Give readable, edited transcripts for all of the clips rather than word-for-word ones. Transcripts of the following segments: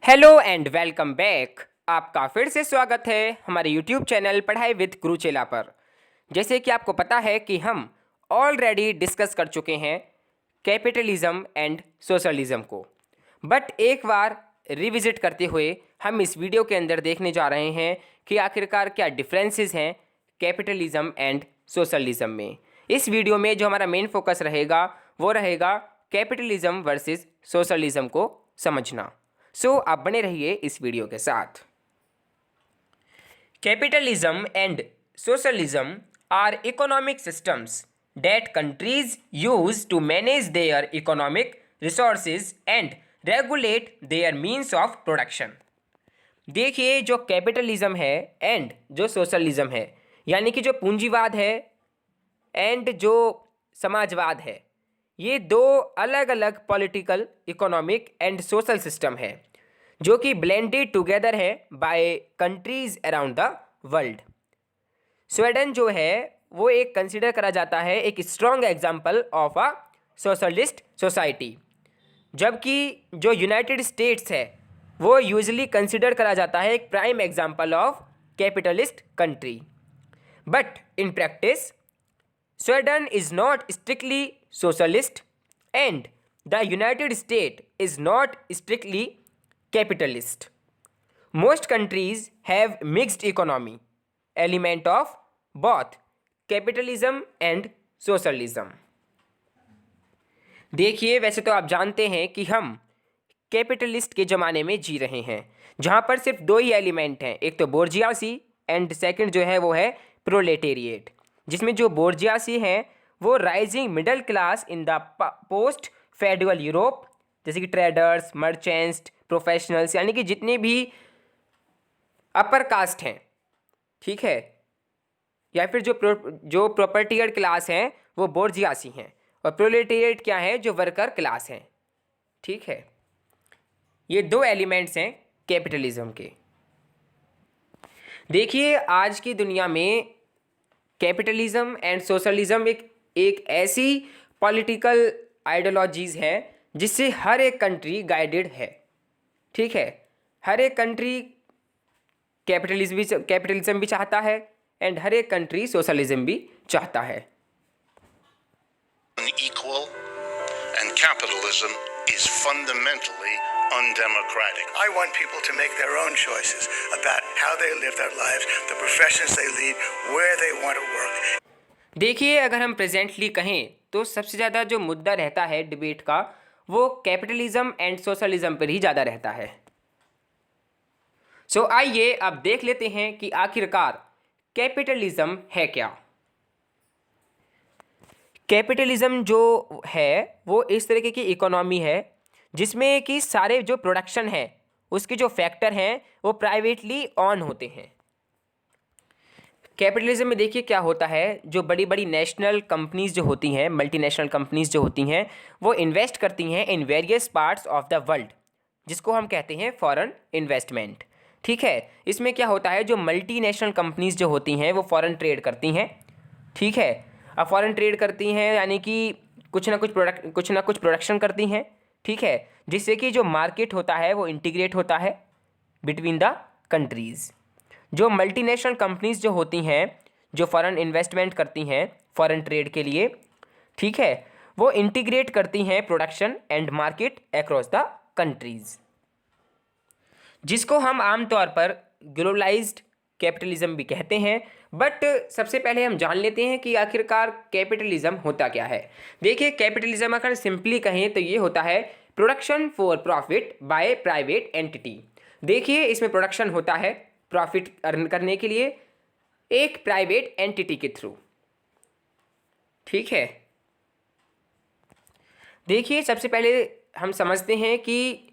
Hello and welcome back. आपका फिर से स्वागत है हमारे यूट्यूब चैनल पढ़ाई विद गुरुचेला पर। जैसे कि आपको पता है कि हम ऑलरेडी डिस्कस कर चुके हैं कैपिटलिज्म एंड सोशलिज्म को, बट एक बार रिविजिट करते हुए हम इस वीडियो के अंदर देखने जा रहे हैं कि आखिरकार क्या डिफरेंसेस हैं कैपिटलिज्म एंड सोशलिज्म में। इस वीडियो में जो हमारा मेन फोकस रहेगा वो रहेगा कैपिटलिज्म वर्सेस सोशलिज्म को समझना। सो आप बने रहिए इस वीडियो के साथ। Capitalism and socialism are economic systems that countries use to manage their economic resources and regulate their means of production। देखिए, जो कैपिटलिज्म है एंड जो सोशलिज्म है, यानी कि जो पूंजीवाद है एंड जो समाजवाद है, ये दो अलग अलग political, economic and social system है जो कि ब्लेंडेड टुगेदर है by countries around the world. Sweden जो है वो एक कंसिडर करा जाता है एक strong example of a socialist society, जबकि जो यूनाइटेड स्टेट्स है वो यूजुअली कंसिडर करा जाता है एक prime example of capitalist country. But in practice Sweden is not strictly socialist and the United state is not strictly capitalist. Most countries have mixed economy, element of both capitalism and socialism। देखिए, वैसे तो आप जानते हैं कि हम capitalist के ज़माने में जी रहे हैं जहाँ पर सिर्फ दो ही एलिमेंट हैं, एक तो बोर्जियासी एंड सेकंड जो है वो है प्रोलेटेरिएट, जिसमें जो बोर्जियासी हैं वो rising middle class in the post federal Europe, जैसे कि ट्रेडर्स, मर्चेंट्स, प्रोफेशनल्स, यानी कि जितने भी अपर कास्ट हैं, ठीक है, या फिर जो प्रॉपर्टियर क्लास हैं वो बोर्जियासी हैं, और प्रोलेटेरिएट क्या है, जो वर्कर क्लास हैं। ठीक है, ये दो एलिमेंट्स हैं कैपिटलिज्म के। देखिए, आज की दुनिया में कैपिटलिज्म एंड सोशलिज्म एक ऐसी पॉलिटिकल आइडियोलॉजीज है जिससे हर एक कंट्री गाइडेड है। ठीक है, हर एक कंट्री कैपिटलिज्म भी चाहता है एंड हर एक कंट्री सोशलिज्म भी चाहता है। Unequal and capitalism is fundamentally undemocratic. I want people to make their own choices about how they live their lives, the professions they lead, where they want to work. देखिए, अगर हम presently कहें तो सबसे ज़्यादा जो मुद्दा रहता है डिबेट का वो कैपिटलिज्म एंड सोशलिज्म पर ही ज़्यादा रहता है। सो आइए अब देख लेते हैं कि आखिरकार कैपिटलिज्म है क्या। कैपिटलिज्म जो है वो इस तरीके की इकोनॉमी है जिसमें कि सारे जो प्रोडक्शन है उसके जो फैक्टर हैं वो प्राइवेटली ऑन होते हैं। कैपिटलिज्म में देखिए क्या होता है, जो बड़ी बड़ी नेशनल कंपनीज जो होती हैं, मल्टीनेशनल कंपनीज जो होती हैं, वो इन्वेस्ट करती हैं in various parts of the world, जिसको हम कहते हैं फॉरेन इन्वेस्टमेंट। ठीक है, इसमें क्या होता है, जो मल्टीनेशनल कंपनीज जो होती हैं वो फॉरेन ट्रेड करती हैं। ठीक है, अब फॉरेन ट्रेड करती हैं यानी कि कुछ ना कुछ प्रोडक्शन करती हैं। ठीक है, जिससे कि जो मार्केट होता है वो इंटीग्रेट होता है बिटवीन द कंट्रीज़। जो मल्टीनेशनल कंपनीज जो होती हैं जो फॉरेन इन्वेस्टमेंट करती हैं फॉरेन ट्रेड के लिए, ठीक है, वो इंटीग्रेट करती हैं production and market across the countries, जिसको हम आमतौर पर ग्लोबलाइज्ड कैपिटलिज्म भी कहते हैं। बट सबसे पहले हम जान लेते हैं कि आखिरकार कैपिटलिज्म होता क्या है। देखिए, कैपिटलिज्म अगर सिंपली कहें तो ये होता है production for profit by private entity. देखिए, इसमें प्रोडक्शन होता है प्रॉफिट अर्न करने के लिए एक प्राइवेट एंटिटी के थ्रू। ठीक है, देखिए, सबसे पहले हम समझते हैं कि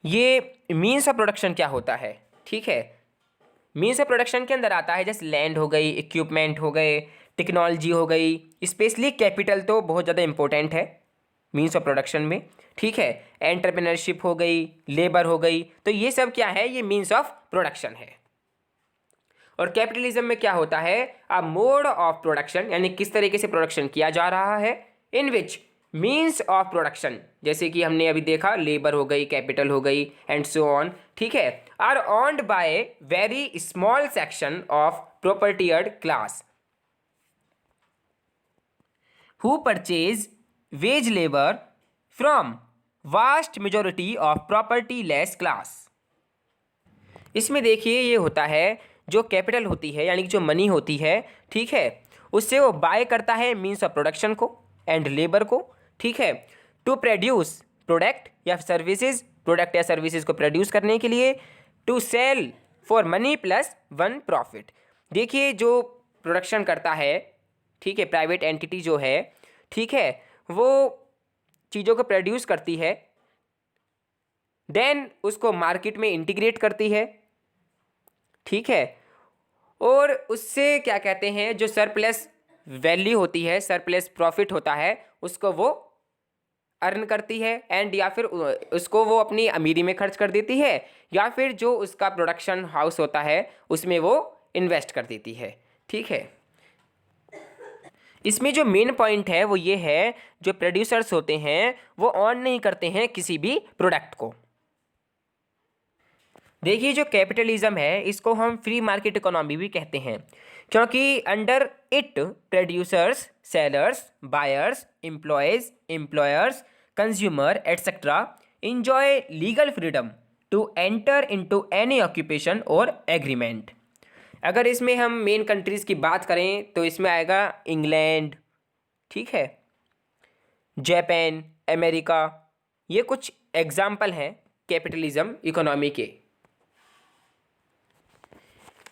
ये मीन्स ऑफ प्रोडक्शन क्या होता है। ठीक है, मीन्स ऑफ प्रोडक्शन के अंदर आता है जैसे लैंड हो गई, इक्विपमेंट हो गए, टेक्नोलॉजी हो गई, स्पेशली कैपिटल तो बहुत ज़्यादा इंपॉर्टेंट है मीन्स ऑफ प्रोडक्शन में। ठीक है, एंटरप्रेन्योरशिप हो गई, लेबर हो गई, तो ये सब क्या है, ये मीन्स ऑफ प्रोडक्शन है। और कैपिटलिज्म में क्या होता है, अ मोड ऑफ प्रोडक्शन, यानी किस तरीके से प्रोडक्शन किया जा रहा है, in which means of production, जैसे कि हमने अभी देखा लेबर हो गई, कैपिटल हो गई एंड सो ऑन, ठीक है, are owned by very small section of propertied class who purchase wage labor from vast majority of property less class। इसमें देखिए ये होता है जो कैपिटल होती है यानी कि जो मनी होती है, ठीक है, उससे वो बाय करता है मीन्स ऑफ प्रोडक्शन को एंड लेबर को, ठीक है, टू प्रोड्यूस प्रोडक्ट या सर्विसेज, प्रोडक्ट या सर्विसेज को प्रोड्यूस करने के लिए, to sell for money plus one profit. देखिए जो प्रोडक्शन करता है, ठीक है, प्राइवेट एंटिटी जो है, ठीक है, वो चीज़ों को प्रोड्यूस करती है, देन उसको मार्केट में इंटीग्रेट करती है, ठीक है, और उससे क्या कहते हैं जो सरप्लस वैल्यू होती है, सरप्लस प्रॉफिट होता है, उसको वो अर्न करती है एंड या फिर उसको वो अपनी अमीरी में खर्च कर देती है या फिर जो उसका प्रोडक्शन हाउस होता है उसमें वो इन्वेस्ट कर देती है, ठीक है। इसमें जो मेन पॉइंट है वो ये है जो प्रोड्यूसर्स होते हैं वो ऑन नहीं करते हैं किसी भी प्रोडक्ट को। देखिए जो कैपिटलिज्म है इसको हम फ्री मार्केट इकोनॉमी भी कहते हैं क्योंकि under it producers, sellers, buyers, employees, employers, consumer etcetera enjoy legal freedom to enter into any occupation और एग्रीमेंट। अगर इसमें हम मेन कंट्रीज़ की बात करें तो इसमें आएगा इंग्लैंड, ठीक है, जापान, अमेरिका, ये कुछ एग्जाम्पल हैं कैपिटलिज्म इकोनॉमी के।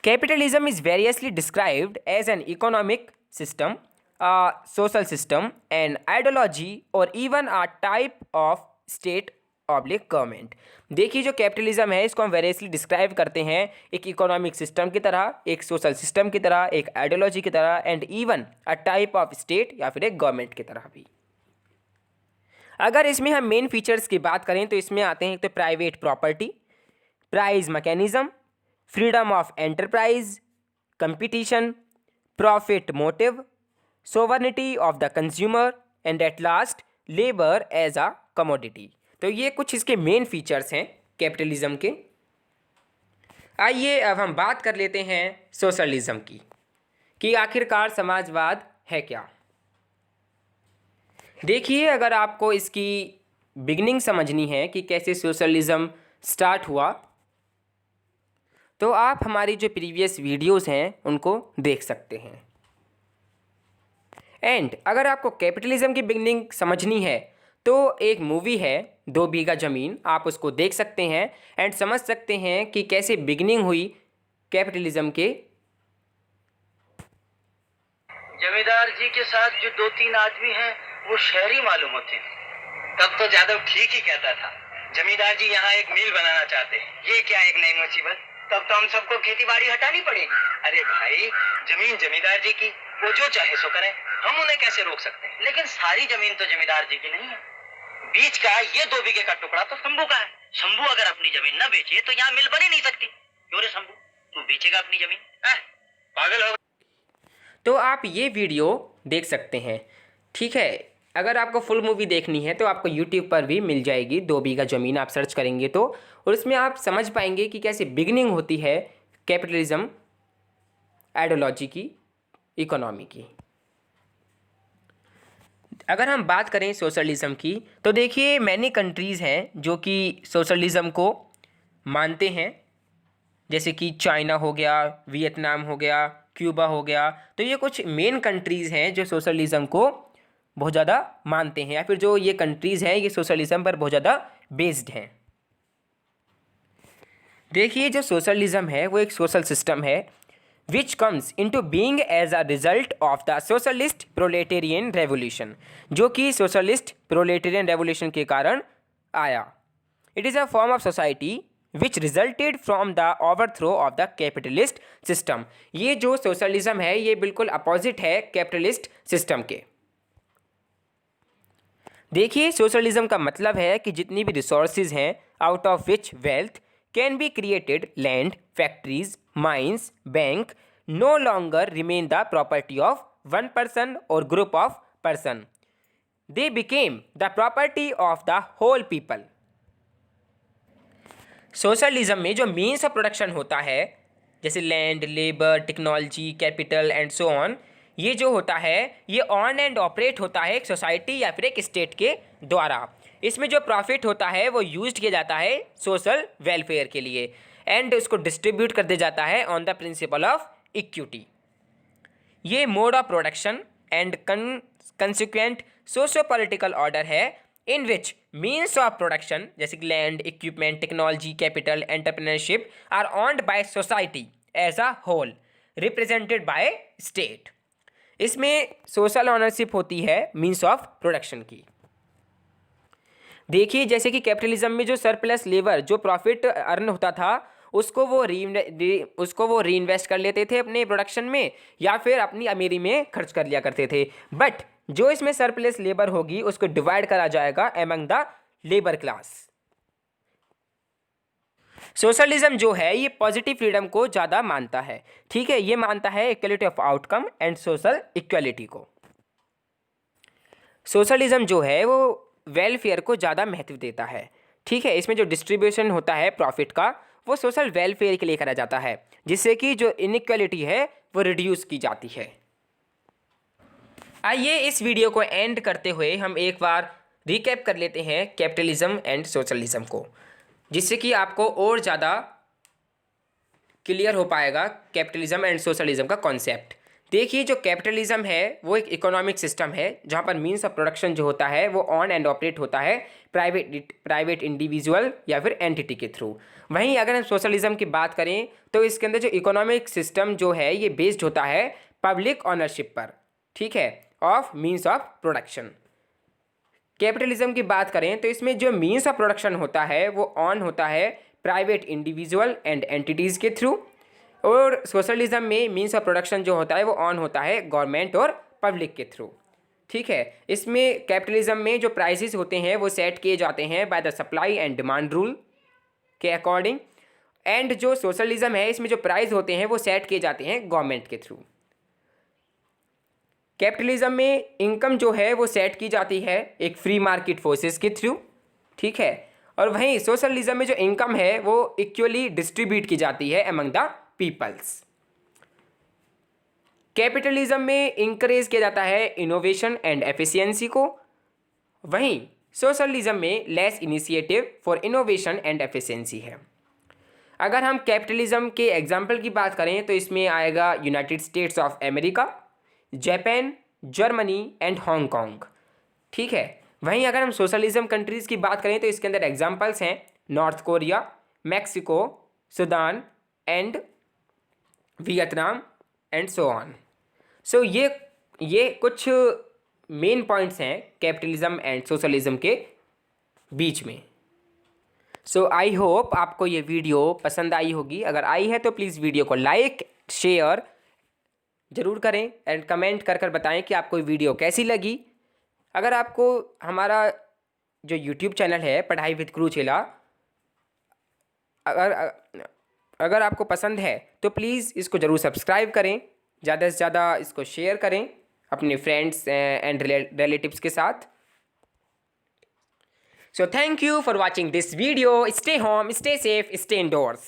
Capitalism is variously described as an economic system, a social system, an ideology, or even a type of state oblique government. देखिए जो कैपिटलिज्म है इसको हम वेरियसली डिस्क्राइब करते हैं एक इकोनॉमिक सिस्टम की तरह, एक सोशल सिस्टम की तरह, एक आइडियोलॉजी की तरह and even a type of state या फिर एक गवर्नमेंट की तरह भी। अगर इसमें हम मेन फीचर्स की बात करें तो इसमें आते हैं तो private property, price mechanism, freedom of enterprise, competition, profit motive, sovereignty of the consumer and at last labour as a commodity. तो ये कुछ इसके मेन फीचर्स हैं कैपिटलिज्म के। आइए अब हम बात कर लेते हैं सोशलिज्म की कि आखिरकार समाजवाद है क्या। देखिए अगर आपको इसकी बिगनिंग समझनी है कि कैसे सोशलिज्म स्टार्ट हुआ तो आप हमारी जो प्रीवियस वीडियोस हैं उनको देख सकते हैं। एंड अगर आपको कैपिटलिज्म की बिगनिंग समझनी है तो एक मूवी है 2 बीघा ज़मीन, आप उसको देख सकते हैं एंड समझ सकते हैं कि कैसे बिगनिंग हुई कैपिटलिज्म के। जमींदार जी के साथ जो 2-3 आदमी हैं वो शहरी मालूम होते हैं। तब तो जादव ठीक ही कहता था, जमींदार जी यहाँ एक मिल बनाना चाहते हैं। ये क्या एक नई मुसीबत, तब तो हम सबको खेती बाड़ी हटानी पड़ेगी। अरे भाई जमीन जमींदार जी की, वो जो चाहे सो करें, हम उन्हें कैसे रोक सकते हैं। लेकिन सारी जमीन तो जमींदार जी की नहीं है, बीच का ये 2 बीघे का टुकड़ा तो शंभू का है। शंभू अगर अपनी जमीन न बेचे तो यहाँ मिल बन ही नहीं सकती। क्यों रे शंभू, तू बेचेगा अपनी जमीन? पागल हो। तो आप ये वीडियो देख सकते हैं, ठीक है। अगर आपको फुल मूवी देखनी है तो आपको यूट्यूब पर भी मिल जाएगी, 2 बीघा ज़मीन आप सर्च करेंगे तो, और इसमें आप समझ पाएंगे कि कैसे बिगनिंग होती है कैपिटलिज्म आइडियोलॉजी की, इकोनॉमी की। अगर हम बात करें सोशलिज्म की तो देखिए मैनी कंट्रीज़ हैं जो कि सोशलिज्म को मानते हैं, जैसे कि चाइना हो गया, वियतनाम हो गया, क्यूबा हो गया। तो ये कुछ मेन कंट्रीज़ हैं जो सोशलिज्म को बहुत ज़्यादा मानते हैं या फिर जो ये कंट्रीज़ हैं ये सोशलिज्म पर बहुत ज़्यादा बेस्ड हैं। देखिए जो सोशलिज्म है वो एक सोशल सिस्टम है which comes into being as a result of the socialist proletarian revolution, जो कि सोशलिस्ट प्रोलेटेरियन रेवोल्यूशन के कारण आया। It is a form of society which resulted from the overthrow of the capitalist system. ये जो socialism है ये बिल्कुल अपोजिट है कैपिटलिस्ट सिस्टम के। देखिए सोशलिज्म का मतलब है कि जितनी भी रिसोर्सेज हैं out of which wealth can be created, land, factories, mines, bank no longer remain the property of one person और group of person. they became the property of the whole people. Socialism में जो means of production होता है जैसे land, labour, technology, capital and so on, ये जो होता है ये ऑन एंड ऑपरेट होता है एक सोसाइटी या फिर एक स्टेट के द्वारा. इसमें जो प्रॉफिट होता है वो यूज किया जाता है सोशल वेलफेयर के लिए एंड उसको डिस्ट्रीब्यूट कर दिया जाता है on the principle of equity. ये mode of production and consequent socio political order है in which means of production जैसे land, equipment, technology, capital, entrepreneurship are owned by society as a whole represented by state. इसमें social ownership होती है means of production की. देखिए जैसे कि capitalism में जो सरप्लस लेबर जो प्रॉफिट अर्न होता था उसको वो रीइन्वेस्ट कर लेते थे अपने प्रोडक्शन में या फिर अपनी अमीरी में खर्च कर लिया करते थे. बट जो इसमें सरप्लस लेबर होगी उसको डिवाइड करा जाएगा among the labour class. Socialism जो है ये पॉजिटिव फ्रीडम को ज़्यादा मानता है. ठीक है, ये मानता है equality of outcome and social equality को. सोशलिज्म जो है वो वेलफेयर को ज़्यादा महत्व देता है. ठीक है, इसमें जो डिस्ट्रीब्यूशन होता है प्रॉफिट का वो सोशल वेलफेयर के लिए करा जाता है जिससे कि जो इनइक्वालिटी है वो रिड्यूस की जाती है. आइए इस वीडियो को एंड करते हुए हम एक बार रिकैप कर लेते हैं कैपिटलिज्म एंड सोशलिज्म को, जिससे कि आपको और ज़्यादा क्लियर हो पाएगा कैपिटलिज्म एंड सोशलिज्म का कॉन्सेप्ट. देखिए जो कैपिटलिज्म है वो एक इकोनॉमिक सिस्टम है जहाँ पर मीन्स ऑफ प्रोडक्शन जो होता है वो ऑन एंड ऑपरेट होता है प्राइवेट इंडिविजुअल या फिर एंटिटी के थ्रू. वहीं अगर हम सोशलिज्म की बात करें तो इसके अंदर जो इकोनॉमिक सिस्टम जो है ये बेस्ड होता है पब्लिक ऑनरशिप पर. ठीक है, of means of production. Capitalism की बात करें तो इसमें जो मीन्स ऑफ प्रोडक्शन होता है वो ऑन होता है प्राइवेट इंडिविजुअल एंड एंटिटीज़ के थ्रू और सोशलिज्म में मीन्स ऑफ प्रोडक्शन जो होता है वो ऑन होता है गवर्नमेंट और पब्लिक के थ्रू. ठीक है, इसमें कैपिटलिज्म में जो प्राइसेस होते हैं वो सेट किए जाते हैं by the supply and demand rule के अकॉर्डिंग एंड जो सोशलिज्म है इसमें जो प्राइस होते हैं वो सेट किए जाते हैं गवर्नमेंट के थ्रू. कैपिटलिज्म में इनकम जो है वो सेट की जाती है एक फ्री मार्केट फोर्सेस के थ्रू. ठीक है, और वहीं सोशलिज्म में जो इनकम है वो इक्वली डिस्ट्रीब्यूट की जाती है अमंग द पीपल्स. कैपिटलिज्म में इंकरेज किया जाता है इनोवेशन एंड एफिशिएंसी को. वहीं सोशलिज्म में less initiative for innovation and efficiency है. अगर हम कैपिटलिज्म के एग्जाम्पल की बात करें तो इसमें आएगा United states of America, Japan, Germany and Hong Kong. ठीक है, वहीं अगर हम सोशलिज्म कंट्रीज़ की बात करें तो इसके अंदर एग्जांपल्स हैं North Korea, Mexico, Sudan and Vietnam and so on. So ये कुछ मेन पॉइंट्स हैं कैपिटलिज्म एंड सोशलिज्म के बीच में. सो आई होप आपको ये वीडियो पसंद आई होगी. अगर आई है तो प्लीज़ वीडियो को लाइक शेयर ज़रूर करें एंड कमेंट कर बताएं कि आपको वीडियो कैसी लगी. अगर आपको हमारा जो यूट्यूब चैनल है पढ़ाई विद गुरु चेला अगर आपको पसंद है तो प्लीज़ इसको ज़रूर सब्सक्राइब करें, ज़्यादा से ज़्यादा इसको शेयर करें अपने फ्रेंड्स एंड रिलेटिव्स के साथ. So thank you for watching this video. Stay home, stay safe, stay endorse.